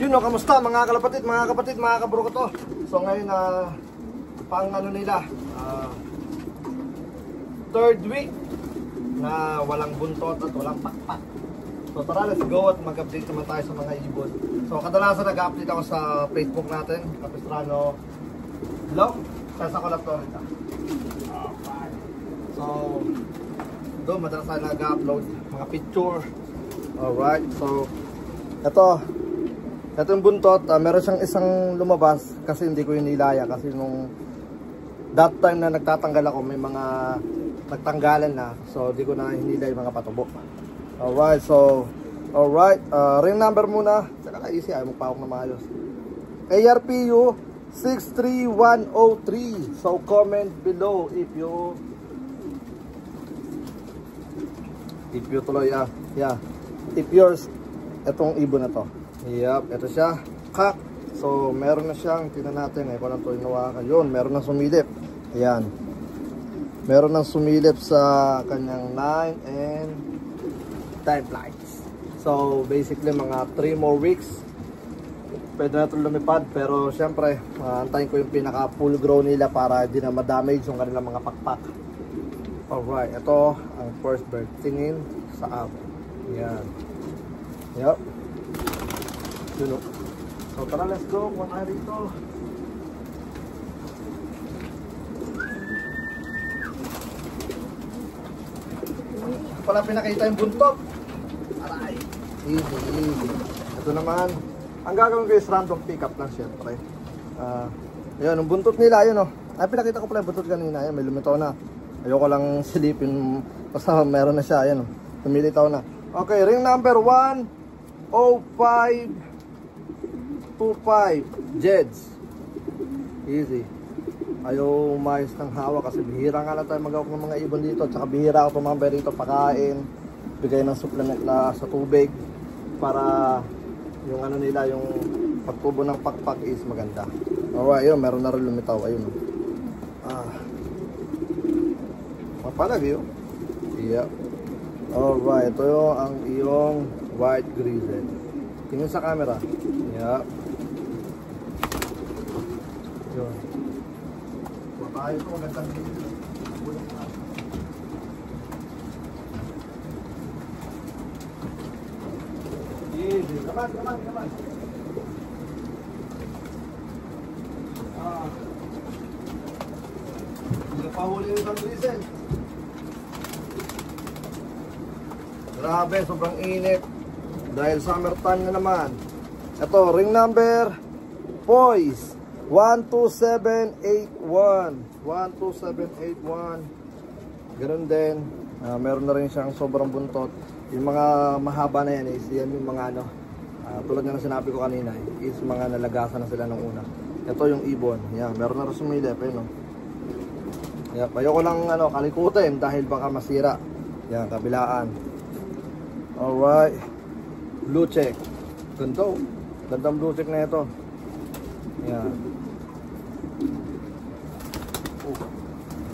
Yun o, kamusta mga kalapatid, mga kapatid, mga kabro ko to. So ngayon pang ano nila, third week na walang buntot at walang pakpak. So tara, let's go at mag-update naman tayo sa mga ibon. So kadalasan nag-update ako sa Facebook natin, Capistrano Vlog, sa Colaptorita. So doon madalas tayo nag-upload mga picture. Alright, so ito yung buntot, meron siyang isang lumabas kasi hindi ko hinilaya kasi nung that time na nagtatanggal ako may mga nagtanggalan na, so di ko na hinilay yung mga patubo. Alright, so ring number muna, saka easy, ayaw magpawak na maayos. ARPU 63103. So comment below if you tuloy if yours itong ibon na to. Yep, ito siya. Kak. So, meron na siyang, tingnan natin, kung ano ito inawakan. Yun, meron na sumilip. Ayan. Meron na sumilip sa kanyang 9 and 10 flights. So, basically, mga 3 more weeks. Pwede na ito lumipad. Pero, syempre, antayin ko yung pinaka full grow nila para hindi na ma-damage yung kanilang mga pakpak. Alright, ito ang first bird. Tingin sa amin. Ayan. Yep. So tara, let's go. Kuha tayo rito. Pala pinakita yung buntot. Aray. Easy. Ito naman. Ang gagawin ko is random pick up lang syempre. Ayun, yung buntot nila, ayun o. Ay, pinakita ko pala yung buntot kanina. Ayun, may lumitaw na. Ayoko lang silipin. Basta meron na siya. Ayun o. Lumilitaw na. Okay, ring number 10525 Jeds. Easy. Ayaw umayos ng hawa kasi bihira nga lang tayo mag-awak ng mga ibon dito. Tsaka bihira ako tumambay rito, pakain, bigay ng supplement sa tubig para yung ano nila, yung pagtubo ng pakpak is maganda. Alright, yun, meron na rin lumitaw. Ayun. Mapalag yun. Yeah. Alright, ito yung ang iyong white grizzle. Tingin sa camera. Yeah. Yun. Tayo ito, magandang grizzle. Easy. Come on. Hindi pa huli yung isang grizzle. Grabe, sobrang init. Dahil summertime na naman. Ito, ring number Poise 12781. 12781. Ganun din. Meron na rin siyang sobrang buntot. Yung mga mahaba na yan is yan yung mga ano, tulad nga na sinabi ko kanina, is mga nalagasan na sila nung una. Ito yung ibon. Yan, meron na rin sumilip. Ayun, no? Yan, ayoko lang kalikutin dahil baka masira. Yan, kabilaan. Alright. Blue check. Ganto. Gandang blue check na ito. Yan.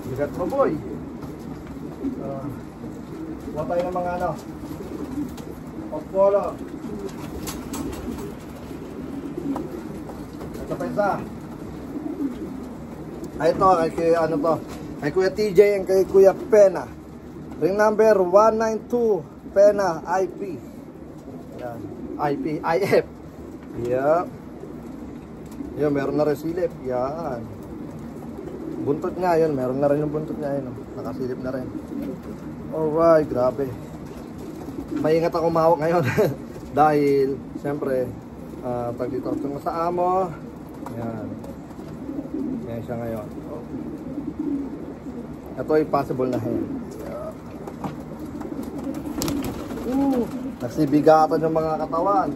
Bigat mo, boy. Huwag tayo ng mga off-polo. Ito pa isa. Ito, kay Kuya TJ and kay Kuya Pena. Ring number 192. Pena IP. Yan. IF. Yep. Yan, meron na rin silip. Yan. Buntot nga yun. Meron na rin yung buntot nga yun. Nakasilip na rin. Alright, grabe. Maingat ako mahawak ngayon. Dahil, siyempre, pag dito ako sa amo. Yan. Yan siya ngayon. Ito ay possible na hen. Nagsibigatan yung mga katawan.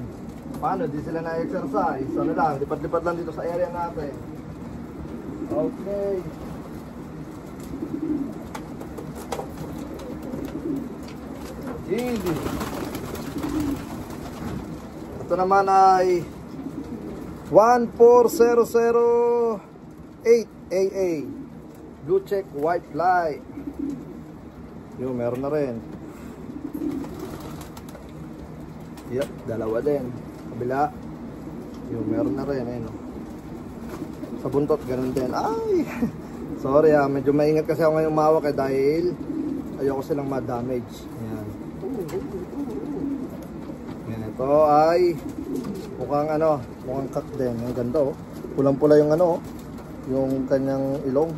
Paano? Di sila na-exercise. Ano lang, lipat-lipat lang dito sa area natin. Okay. Easy. Ito naman ay 14008 AA. Blue check white fly. Yung meron na rin. Yep, dalawa din. Kabila. Yung meron na rin, ayun. Sa buntot, ganun din. Ay! Sorry medyo maingat kasi ako ngayong umawak dahil ayoko silang ma-damage. Ayan. Yan, ito ay mukhang mukhang kak din. Ang ganda Pulang-pula yung yung kanyang ilong.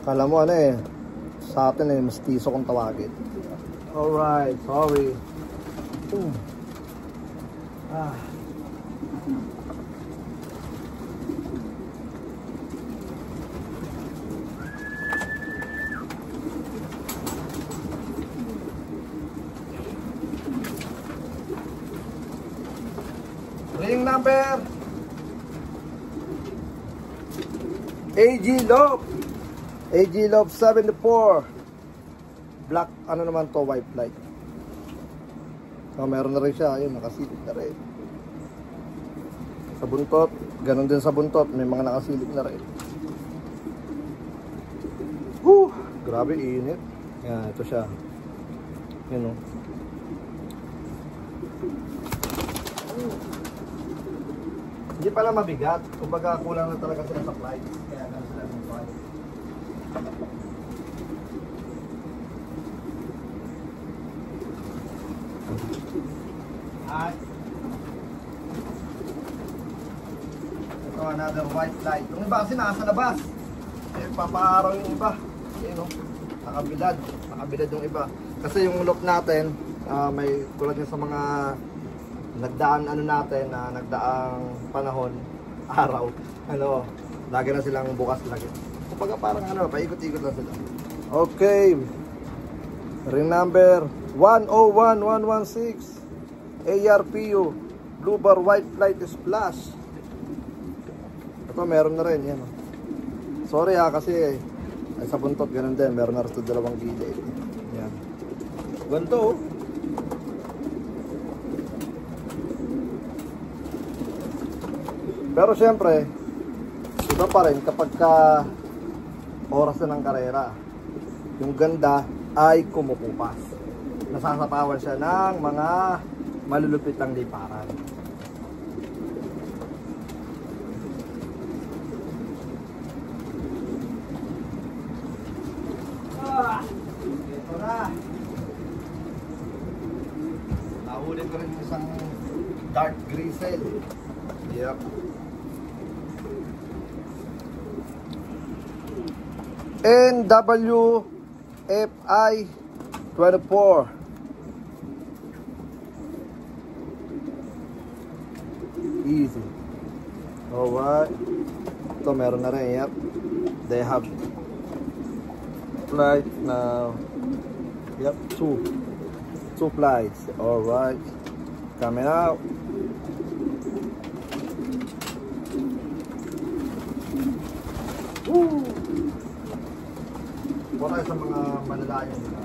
Kala mo sa atin mastiso kung tawagin. Alright, sorry. Ring number AG Love 74. Black, naman to, white light. Meron na rin siya, ayun, nakasilip na rin. Sa buntot, ganun din sa buntot, may mga nakasilip na rin. Grabe, init. Yan, ito siya. Yan Hindi pala mabigat. Kumbaga kulang na talaga sila sa flight. Kaya ganun sila ng flight. Ito another white light. Yung iba kasi nasa labas. Papaaraw yung iba. Nakabilad yung iba. Kasi yung lock natin, may tulad niya sa mga nagdaan natin na nagdaang panahon, araw, lagi na silang bukas lagi. Kumbaga parang paikot-ikot lang sila. Okay. Ring number 101116 ARPU Blue Bar White Light Splash. Ito meron na rin yan. Sorry kasi ay sa buntot ganun din, meron na rin ito dalawang gilid. Yan. Ganito Pero syempre, iba pa rin kapag oras na ng karera. Yung ganda ay kumukupas. Nasasapawan siya ng mga malulupit ang liparan. Ito na. Nahuli ko rin isang dark grisel. Yep. NWFI 24. Easy. Alright. Ito meron na rin. Yep. They have flight now. Yep. Two flights. Alright. Coming out. Woo! Wala sa mga malalayan nila.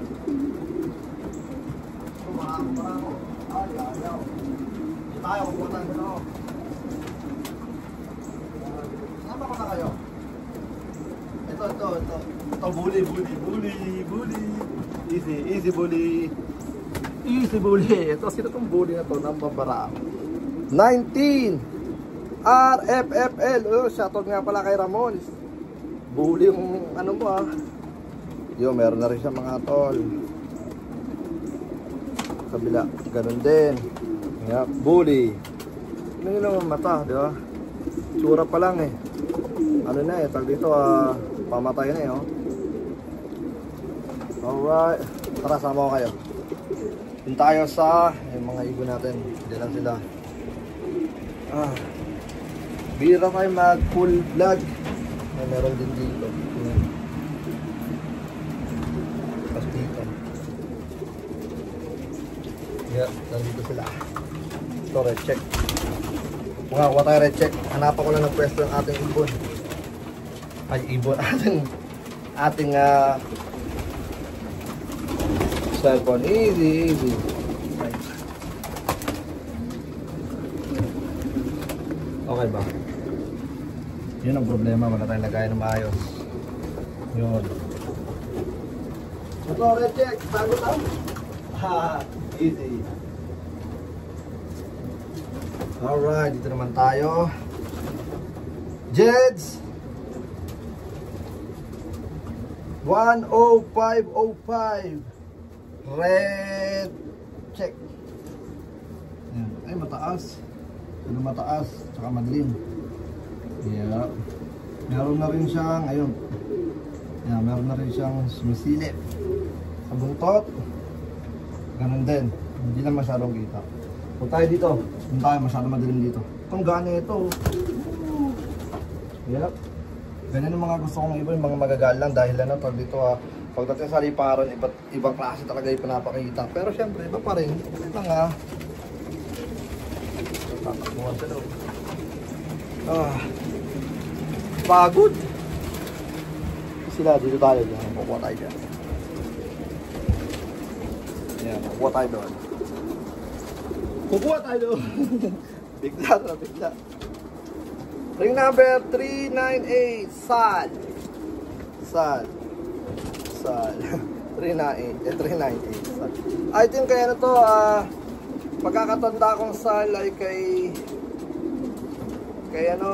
Maramo. Ay, ayaw. Hindi tayo kukutan ko. Sama ko na kayo. Ito. Ito, bully. Easy, bully. Easy, bully. Ito, sino itong bully na ito? Nambabara. 19 RFFL. Shoutout nga pala kay Ramon. Bully yung mo meron na rin siya mga tol. Kabila, ganun din. Yep, bully. Ano yun naman mata, di ba? Tsura pa lang tag dito, pamatay na Alright. Tara, sama ko kayo. Yun tayo sa mga ibon natin. Hindi lang sila. Bira tayo mag full vlog. Meron din dito. Yeah, nandito sila. Ito, red check. Makakuha tayo red check. Hanapan ko lang ng pwesto ng ating ibon. Ay, ibon. Ating cellphone. Easy. Nice. Okay ba? Yun ang problema. Wala tayong lagay na maayos. Yun. Ito, red check. Bago lang. Easy. Alright, dito naman tayo. Jeds 10505 red check. Ayan. Ay, mataas. Ano mataas? Tsaka madilim. Yeah. Meron na rin siyang, ayun. Yeah, meron na rin siyang sumisilip sa buntot. Ganun din. Hindi lang masyadong kita. Kung tayo dito, kung tayo masyadong madilim dito. Itong gana ito. Yep. Ganyan yung mga gusto kong iba, yung mga magagal lang dahil ano, pag dito pagdating sa liparan, ibang klase talaga yung pinapakita. Pero syempre, iba pa rin. Ito lang tatakbuhan sa loob. Pagod. Sila, dito tayo. Kukuha tayo dyan. Ayan, kukuha tayo doon. Kukuha tayo doon. Bigla na, bigla. Ring number 398, Sal. Sal. Sal. 398, 398, Sal. I think kaya na to, pagkakatanda kong Sal ay kay ano,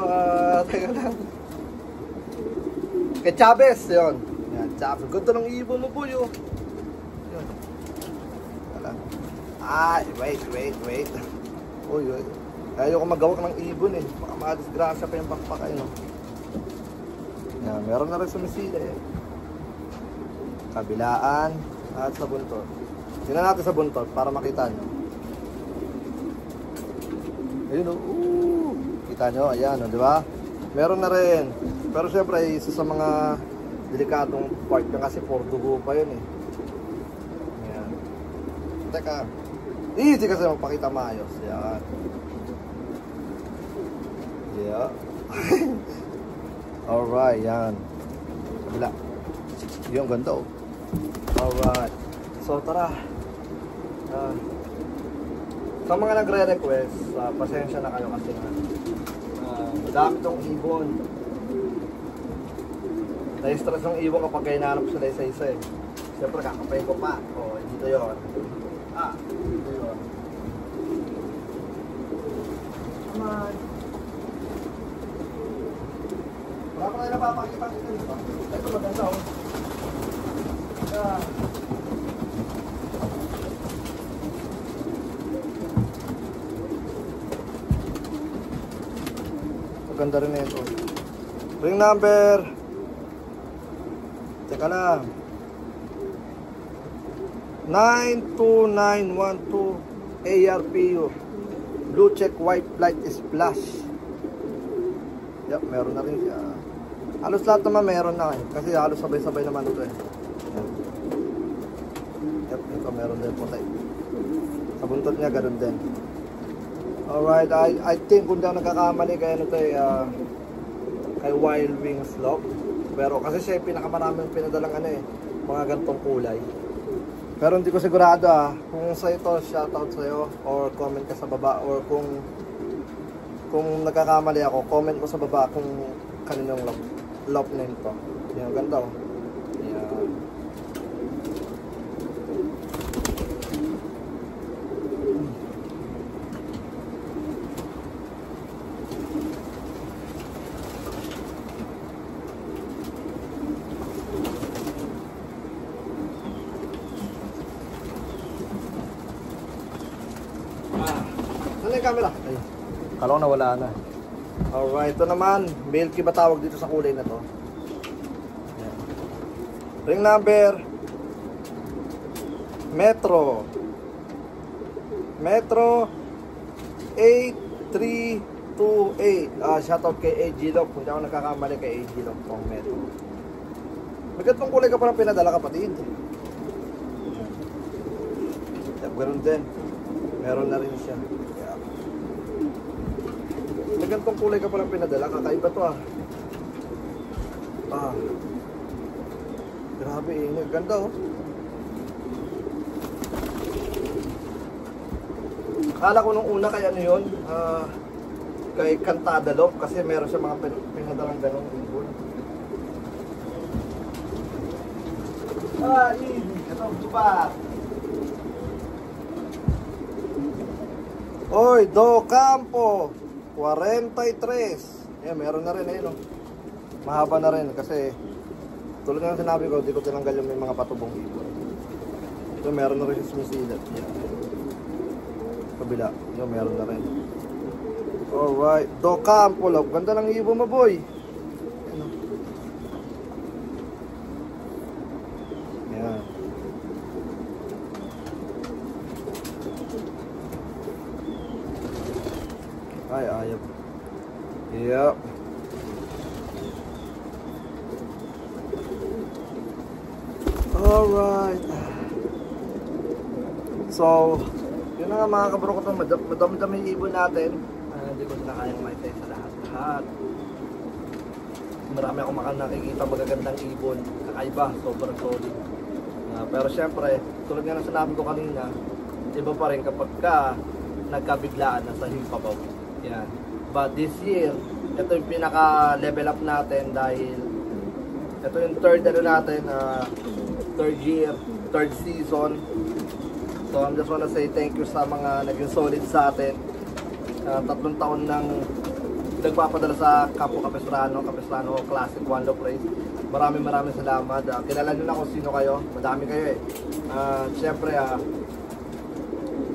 teka lang. Kay Chavez, yun. Yan, Chavez. Ganda ng ibon mo po yun. Yun. Wala. Ay, wait. Uy. Ayaw ko magawak ng ibon eh. Baka madisgrasya pa yung backpack ay, no? Yan, meron na rin sumisila eh. Kabilaan at sa buntot. Tingnan natin sa buntot para makita nyo. Ayun o. Kita nyo, ayan o, di ba? Meron na rin. Pero syempre, isa sa mga delikadong part na kasi for dugo pa yun eh. Ayan. Teka. Easy kasi magpakita maayos. Ayan. Yeah. Alright, yan. Kabila. Yung ganda oh. Alright. So tara. Sa mga nagre-request, pasensya na kayo kasi madami tong ibon. Na-stress yung ibon kapag kayo nahanap sila isa-isa eh. Siyempre kakapay ko pa. O, dito yun. Dito yun. Come on. Wala pa tayo napapakita dito. Ito maganda oh. Maganda rin ito. Ring number. Teka lang. 92912 ARPU. Blue check white flight splash. Yep, meron na rin siya. Halos lahat naman meron na eh. Kasi halos sabay-sabay naman ito eh. Yep, ito meron din puti. Sa buntot niya ganoon din. Alright, I think kung di ako nagkakamali kaya ano ito eh, kay Wild Wings Lock. Pero kasi siya yung pinakamaraming pinadalang ano eh, mga gantong kulay. Pero hindi ko sigurado kung sa ito, shoutout sa'yo or comment ka sa baba or kung nagkakamali ako, comment ko sa baba kung kaninong lock name to. Yan, ganda oh. Yan. Ano yung camera? Ayun. Kala ko nawala na. Alright, ito naman, milky ba tawag dito sa kulay na to? Ayan. Ring number Metro 8328. Shoutout kay AG Lock. Kung di ako nagkakamali kay AG Lock pong Metro. May ganitong kulay ka pa ng pinadala kapatid. Yep, ganun din. Meron na rin siya. May ganitong kulay ka palang pinadala, kakaiba to grabe eh, ganda oh. Akala ko nung una kay ano yun, kay Cantadalop kasi meron siya mga pinadalang ganong ibon. Easy, ito, bupa. Oy, Do Campo 43. Meron na rin ayun, oh. Mahaba na rin kasi tulad ng sinabi ko, di ko tinanggal yung may mga patubong ibon. Ito meron na rin yung sumisilat. Kabila, yun meron na rin. Alright, Do Campo, love. Ganda ng ibon mo, boy. Ayan. Ay, ayap. Yep. Alright. So, yun na nga mga kabro ko, madami-dami yung ibon natin. Hindi ko na kayang maitay sa lahat-lahat. Marami akong nakikita magagandang ibon. Kakaiba, sobrang solid. Pero syempre, tulad nga na sinabi ko kanina, iba pa rin kapag nagkabiglaan na sa himpabaw. Yan. But this year, ito yung pinaka-level up natin dahil ito yung third natin, third year, third season. So I'm just wanna say thank you sa mga naging solid sa atin. 3 taon nang nagpapadala sa Campo Capistrano Classic One Love Race. Maraming salamat. Kilala nyo na kung sino kayo. Madami kayo eh. Siyempre,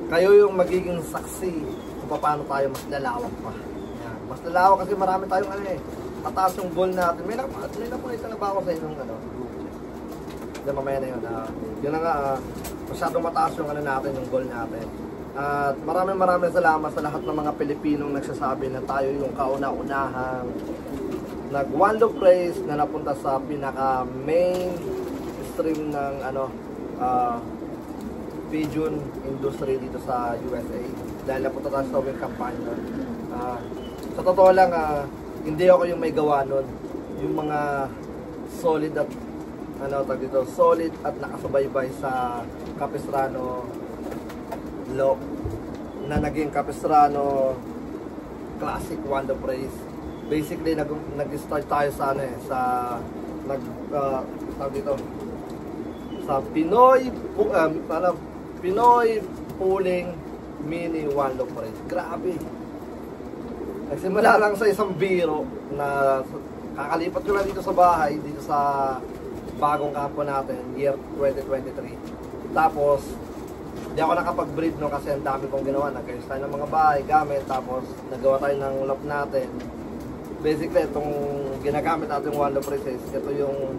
kayo yung magiging saksi kung paano tayo mas lalawak pa. Yan. Mas lalawak kasi marami tayong mataas yung goal natin. May napunita na ba ako sa inyong Diyan mamaya na yun. Yun na nga, masyadong mataas yung natin, yung goal natin. At maraming salamat sa lahat ng mga Pilipinong nagsasabi na tayo yung kauna-unahang nag One Love Race na napunta sa pinaka main stream ng pigeon industry dito sa USA dahil napunta tayo sa wing campaign. Sa totoo lang, hindi ako yung may gawa nun. Yung mga solid at solid at nakasubaybay sa Capistrano Lock na naging Capistrano Classic One Love Race. Basically nag-start tayo sa sa Pinoy Pooling Mini One Love Race. Grabe. Nagsimula lang sa isang biro na kakalipat ko lang dito sa bahay, dito sa bagong kampo natin, year 2023. Tapos, di ako nakapag-breed no kasi ang dami kong ginawa. Nag-ayos tayo ng mga bahay, gamit, tapos nagawa tayo ng loft natin. Basically, itong ginagamit natin One Love Races, ito yung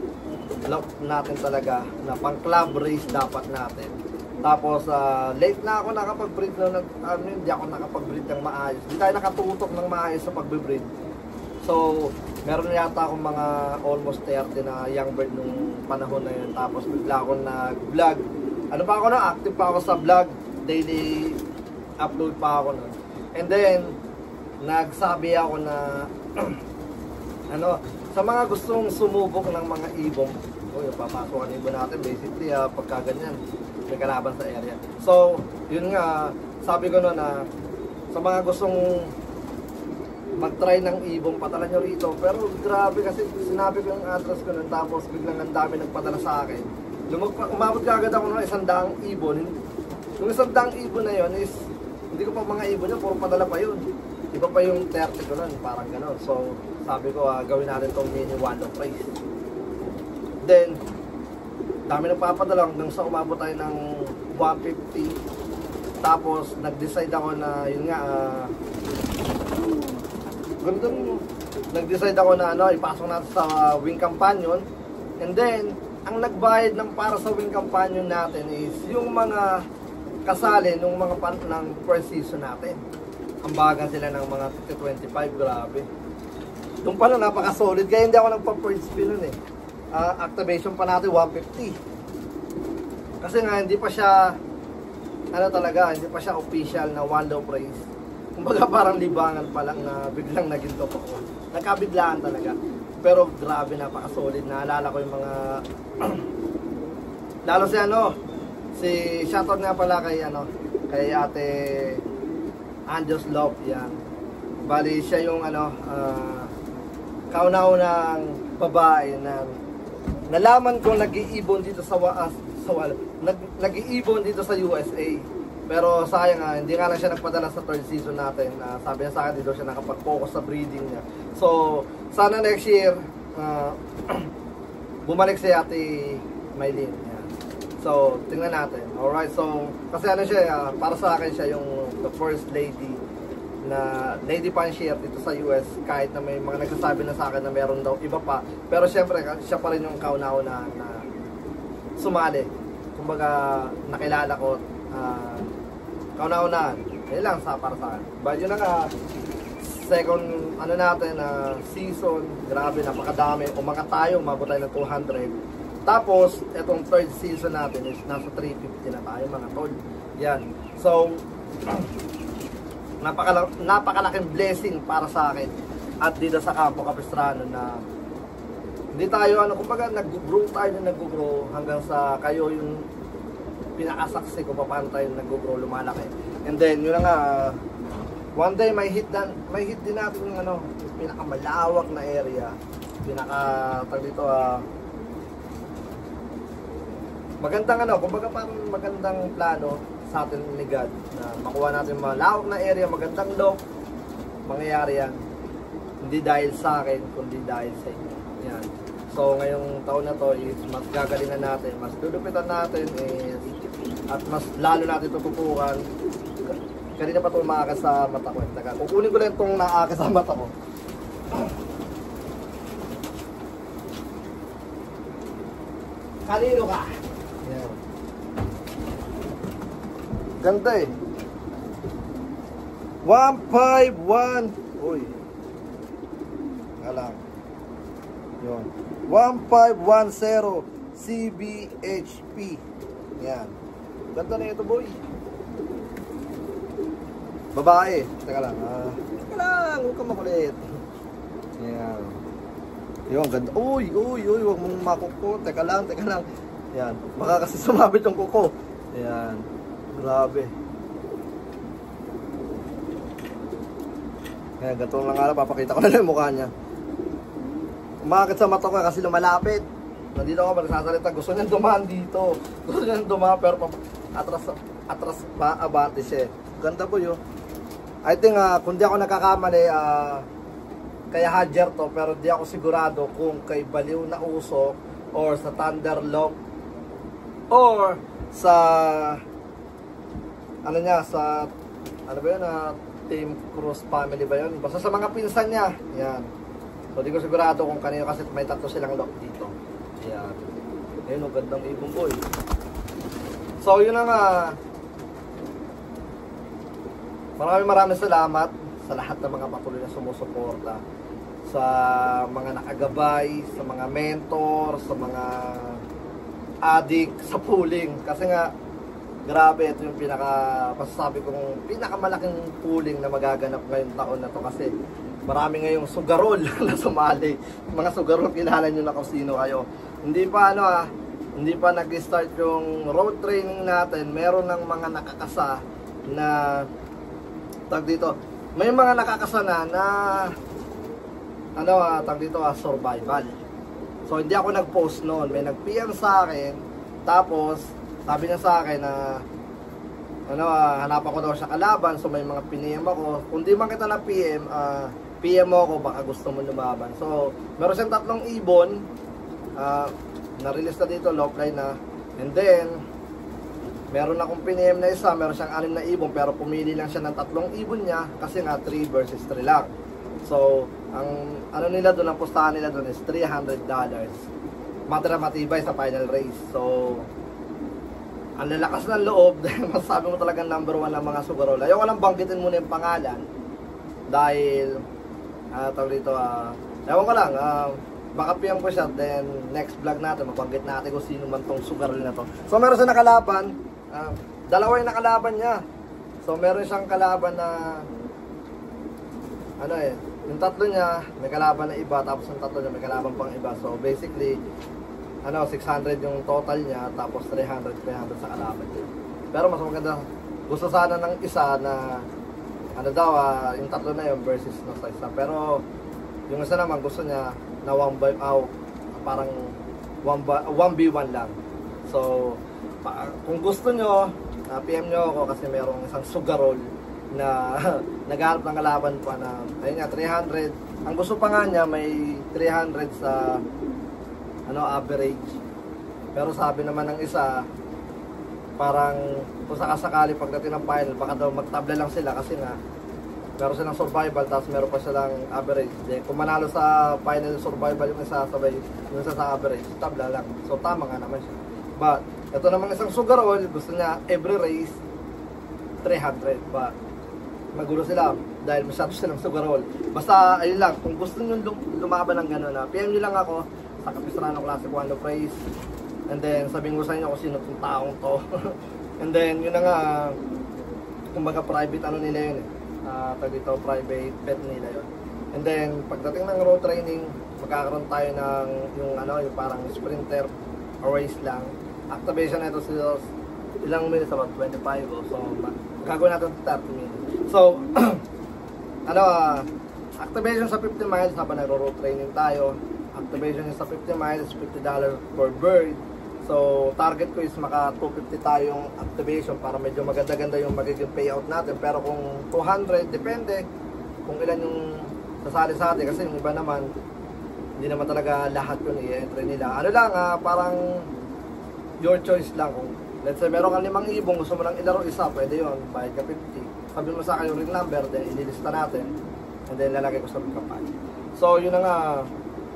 loft natin talaga na pang club race dapat natin. Tapos, late na ako nakapag-breed no, hindi ako nakapag-breed ng maayos. Hindi tayo nakatutok ng maayos sa pag-breed. So, meron na yata akong mga almost 30 na young bird nung panahon na yun. Tapos bigla akong nag-vlog. Ano pa ako na? Active pa ako sa vlog. Daily upload pa ako nun. And then, nagsabi ako na sa mga gustong sumubok ng mga ibon, papasok ang ibon natin. Basically, pagka ganyan, may kalaban sa area. So, yun nga, sabi ko nun na sa mga gustong mag-try ng ibong, padala nyo rito. Pero grabe kasi sinabi ko yung address ko nun, tapos biglang ang dami nagpadala sa akin. Umabot ka agad ako ng 100 ibon. Yung 100 ibon na yun is, hindi ko pa mga ibon yun, puro padala pa yun. Iba pa yung 30 ko nun, parang gano'n. So, sabi ko, gawin natin itong mini One Love Race. Then, dami nagpapadala hanggang sa umabot tayo ng 150. Tapos, nag-decide ako na, yun nga, nag-decide ako na ipasok natin sa wing companion. And then, ang nagbayad ng para sa wing companion natin is yung mga kasali nung mga ng first season natin. Ang bagan sila ng mga 25, grabe. Doon pa lang napaka-solid, kaya hindi ako nagpa-first spin nun eh. Activation pa natin 150. Kasi nga hindi pa siya hindi pa siya official na One Love Race. Kumbaga parang libangan pa lang na biglang naging top ako. Nagkabiglaan talaga. Pero grabe, napaka-solid. Naalala ko yung mga lalo si shoutout nga pala kay Ate Angel's Love yan. Bali siya yung kauna-unang babae na nalaman ko nag-iibon dito sa nag-iibon dito sa USA. Pero sayang hindi nga lang siya nagpadala sa third season natin. Sabi niya sa akin, hindi daw siya nakapag-focus sa breeding niya. So, sana next year, bumalik si Ate Maylin. Yan. So, tingnan natin. Alright, so, kasi ano siya, para sa akin siya yung the first lady na lady puncher dito sa US, kahit na may mga nagsasabi na sa akin na meron daw iba pa. Pero syempre, siya pa rin yung kauna-una na sumali. Kumbaga, nakilala ko, kauna-unahan. Yun lang para sa akin. But yun na nga, second ano natin season, grabe, napakadami. Umangat tayo, umabot tayo ng 200. Tapos, itong third season natin is nasa 350 na tayo mga tol. Yan. So, napakalaking blessing para sa akin at dito sa Campo Capistrano na hindi tayo, kumbaga nag-grow tayo na nag-grow hanggang sa kayo yung pinakasaksi kung paano tayo nag-grow, lumalaki. And then, yun na nga, one day may hit din natin yung pinakamalawak na area, magandang kumbaga parang magandang plano sa atin ni God na makuha natin malawak na area, magandang look. Mangyayari yan hindi dahil sa akin kundi dahil sa inyo. Yan. So ngayong taon na to is mas gagalingan natin, mas dudupitan natin at mas lalo natin tututukan. Kanina pa ito umaakas sa mata ko. Kukunin ko lang itong naakas sa mata ko. Kanino ka? Yan. Ganda eh. 151. Uy. Alam. Yun. 1510 CBHP. Yan. Ganda na ito, boy. Babae. Teka lang. Huwag ka makulit. Yan. Yun, ganda. Uy. Huwag mong makuko. Teka lang. Yan. Baka kasi sumabit yung kuko. Yan. Grabe. Ayan, ganito lang nga, papakita ko na lang yung mukha niya. Umakit sa mata ko kasi lumalapit. Nandito ako magsasalita. Gusto niya dumaan dito. Gusto niya dumaan pero atras pa abante siya. Ganda po yun. I think kung di ako nagkakamali, kaya Hadjer to, pero di ako sigurado kung kay Baliw na Usok or sa Thunderlock or sa ano ba yun, Team Cruz family ba yun? Basta sa mga pinsan niya. Yan. So, di ko sigurado kung kanino kasi may tatlo silang lock dito. Yan. Ayun, gandang ibong boy. So, yun na nga. Maraming salamat sa lahat ng mga patuloy na sumusuporta. Sa mga nakagabay, sa mga mentor, sa mga addict, sa pooling. Kasi nga, grabe, ito yung masasabi kong pinakamalaking pooling na magaganap ngayong taon na to kasi marami ngayong sugarol na sumali. Mga sugarol, kilala nyo na kung sino kayo. Hindi pa nag-start yung road training natin. Meron ng mga nakakasa na may mga nakakasa na survival. So hindi ako nag-post noon. May nag-PM sa akin, tapos sabi niya sa akin na hanapan ko daw siya kalaban. So may mga PM ako. Kung di man kita na PM, PM mo ako, baka gusto mo lumaban. So meron siyang 3 ibon, na-release na dito, offline na. And then meron akong PM na isa, meron siyang 6 na ibon, pero pumili lang siya ng 3 ibon niya kasi nga 3 versus 3 lang. So ang nila doon, ang pustahan nila doon is $300. Matibay sa final race. So ang lalakas ng loob, masasabi mo talagang number 1 ng mga sugarol. Ayaw ko lang banggitin muna yung pangalan dahil ewan ko lang, baka PM ko siya, then next vlog natin mabanggit natin kung sino man tong sugarol na to. So meron siya nakalaban, dalawa yung nakalaban niya. So meron siyang kalaban na yung 3 niya may kalaban na iba, tapos yung 3 niya may kalaban pang iba. So basically 600 yung total niya, tapos 300 sa kalaban niya. Pero mas maganda, gusto sana ng isa na yung 3 na yun versus sa isa. Pero yung isa naman gusto niya na parang 1v1 lang. So kung gusto nyo, PM nyo ako kasi merong isang sugarol na naghahanap ng kalaban pa na, ayun nga, 300. Ang gusto pa nga niya, may 300 sa average. Pero sabi naman ng isa, parang kung sakasakali pagdating ng final, baka daw magtabla lang sila kasi nga meron silang survival tapos meron pa silang average. Kung manalo sa final survival yung isa sabay, yung isa sa average, tabla lang. So tama nga naman siya. But ito namang isang sugarol, gusto niya every race 300. But magulo sila dahil masyado silang sugarol. Basta ayun lang, kung gusto niyo lumaban ng gano'n na, PM niyo lang ako sa Capistrano Classic 1 Love Race. And then sabihin ko sa inyo kung sino itong taong to. And then yun na nga, kumbaga private nila yun eh. Dito private pet nila yun. And then pagdating ng road training, magkakaroon tayo ng yung parang sprinter or race lang. Activation na ito sa ilang minutes, about 25 so gagawin natin 30 minutes. So activation sa 50 miles habang nagro-road training tayo. Activation sa 50 miles, $50 per bird. So, target ko is maka 250 tayong activation para medyo maganda-ganda yung magiging payout natin. Pero kung 200, depende kung ilan yung sasali sa atin. Kasi yung iba naman, hindi naman talaga lahat yun i-entry nila. Ano lang, parang your choice lang. Kung, let's say, meron kang 5 ibong, gusto mo lang ilaro isa, pwede yun, bayad ka 50. Sabi mo sa akin yung ring number, then ililista natin. And then lalagay ko sa ring kampanya. So, yun na nga,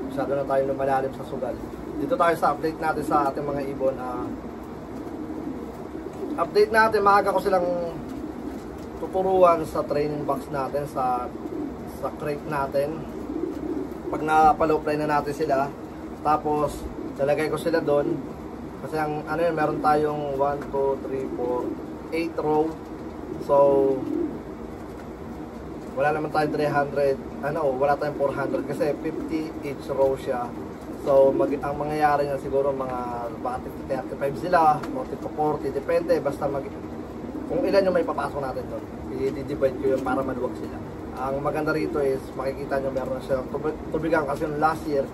masyado na tayo lumalalim sa sugal. Dito tayo sa update natin sa ating mga ibon. Update natin, maaga ko silang tuturuan sa training box natin, sa crate natin. Pag napalow fly na natin sila, tapos lalagay ko sila doon. Kasi ang meron tayong 1, 2, 3, 4, 8 row. So wala naman tayong 300, wala tayong 400 kasi 50 each row siya. So, ang mangyayari niya siguro mga baka 35 sila, 40, depende. Basta kung ilan yung may papasok natin doon. I-divide ko yun para maluwag sila. Ang maganda rito is, makikita nyo meron na siya tubigan kasi yung last year,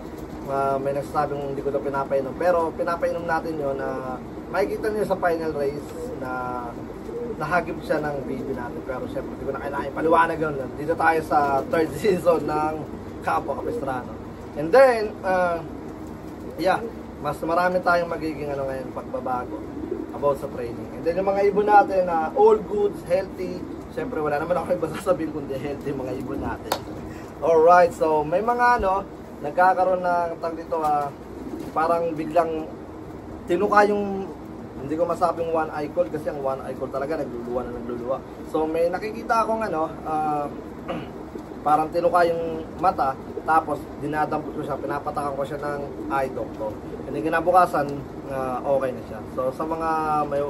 may nagsasabing hindi ko na pinapainom. Pero pinapainom natin yun na makikita nyo sa final race na nahagip siya ng baby natin. Pero syempre, hindi ko na kailangan paliwanag yun. Dito tayo sa 3rd season ng Campo Capistrano. And then, mas marami tayong magiging ngayon pagbabago about sa training. And then yung mga ibon natin na all goods, healthy. Siyempre wala naman ako iba sasabihin kundi healthy mga ibon natin. Alright, so may mga nagkakaroon ng tag dito parang biglang tinuka yung, hindi ko masabing one eye cold kasi ang one eye cold talaga nagluluwa. So may nakikita akong parang tinuka yung mata. Tapos dinadampot ko siya, pinapatakan ko siya ng eye doctor. Hindi kinabukasan, okay na siya. So sa mga may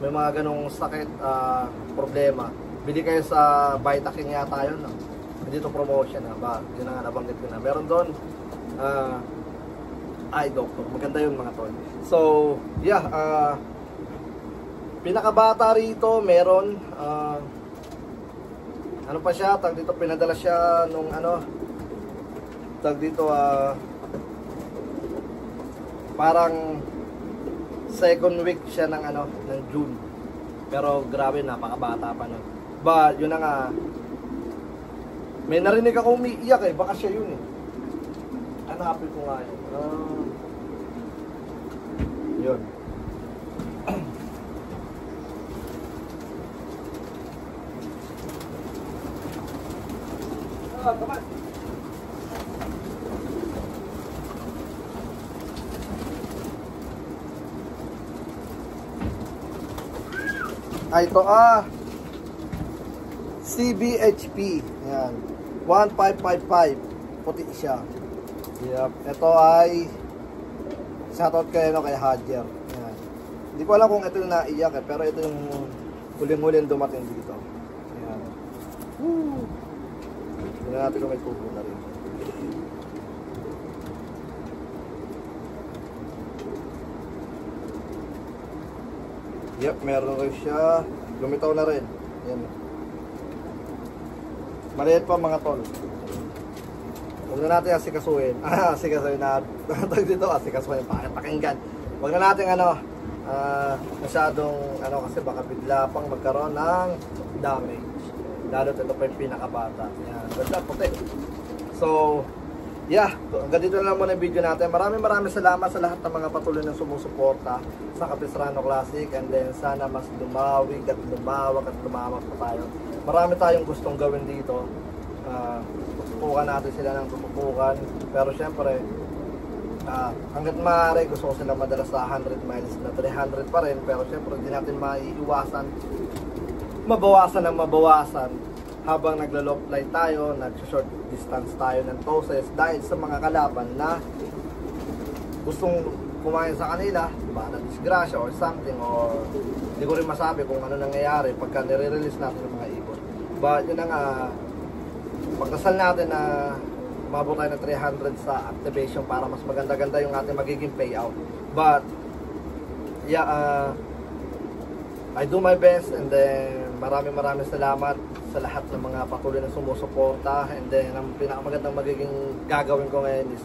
mga ganong sakit, problema, bili kayo sa Vitakin yata yun. Hindi to promotion yun na nga nabanggit ko na. Meron doon eye doctor. Maganda yun mga tol. So pinakabata rito meron ano pa siya, tag dito pinadala siya nung tag dito parang second week siya ng ng June. Pero grabe, napakabata pa nun. But yun na nga, may narinig ako umiiyak baka siya yun hanapin ko nga yun. Come on. Ito CBHP. Ayan. 1555. Puti siya. Yep. Ito ay shoutout kayo kay Hadjer. Ayan. Hindi ko alam kung ito yung naiyak pero ito yung huling-huling dumating dito. Ayan. Woo! Tingnan natin kung may tubo na rin. Yep, meron rin siya. Lumitaw na rin. Yan. Maliit pa mga tol. Huwag na natin asikasuhin. Asikasuhin na. Tag dito, asikasuhin. Pakinggan. Huwag na natin masyadong ano kasi baka bigla pang magkaroon ng damage. Lalo ito pa yung pinakabata. Yan, ganda, puti. So, yeah, hanggang dito na lang muna yung video natin. Maraming salamat sa lahat ng mga patuloy na sumusuporta sa Capistrano Classic, and then sana mas lumawig at lumawak pa tayo. Marami tayong gustong gawin dito. Tutupukan natin sila ng tutupukan, pero syempre hanggat maaari gusto ko sila madala sa 100 miles na 300 pa rin, pero syempre hindi natin maiiwasan mabawasan habang naglo-low flight tayo, nag-short distance tayo ng tosses dahil sa mga kalaban na gustong kumain sa kanila, diba, na disgrasya or something, or hindi ko rin masabi kung ano nangyayari pagka nire-release natin ng mga ibon. But yun na nga, pagdasal natin na umabot tayo ng 300 sa activation para mas maganda-ganda yung ating magiging payout. But yeah, I do my best, and then maraming salamat sa lahat ng mga patuloy na sumusuporta, and then ang pinakamagandang magiging gagawin ko ngayon is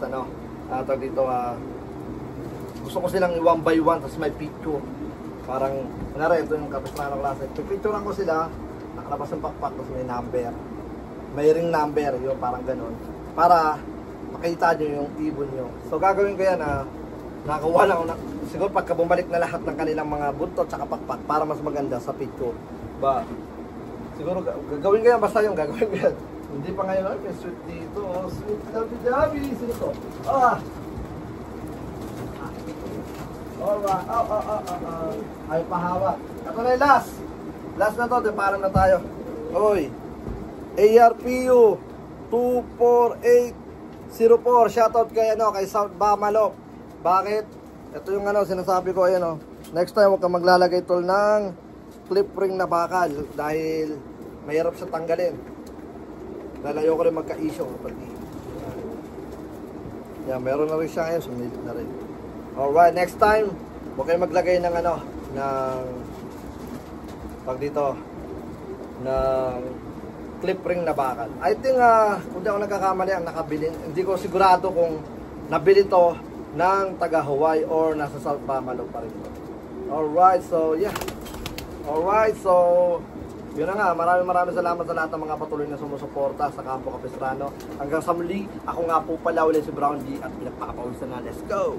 gusto ko silang i-1 by 1 tapos may picture, parang kunwari ito yung Capistrano Classic, pipicturean ko sila, nakalabas ng pakpak tapos may number, may ring number, yun parang ganun, para makita nyo yung ibon nyo. So gagawin ko yan nakakuha lang ako siguro pagka bumalik na lahat ng kanilang mga buntot tsaka pakpak para mas maganda sa picture. Ba, siguro gagawin ko yan, basta yung gagawin ko yan. Hindi pa ngayon, may sweet dito, sweet lovey-dovey. Sino to? Ay pahawak. Ito na yung last na to, para na tayo. Oy, ARPU 24804, shoutout kay kay South Bamalok. Bakit? Ito yung sinasabi ko, ayan next time huwag kang maglalagay tol ng clip ring na bakal dahil mahirap siya tanggalin. Lalayo ko rin magka-issue kapag yan, meron na rin siya ngayon, sumilit na rin. Alright, next time huwag kayo maglagay ng pag dito ng clip ring na bakal. I think kung di ako nagkakamali ang nakabili, hindi ko sigurado kung nabili to ng taga Hawaii or nasa South Bamalok pa rin. Alright, so yeah. Alright, so yun na nga, maraming salamat sa lahat ng mga patuloy na sumusuporta sa Campo Capistrano. Hanggang sa muli, ako nga po pala ulit si Brown G at pinagpapawisan na. Let's go!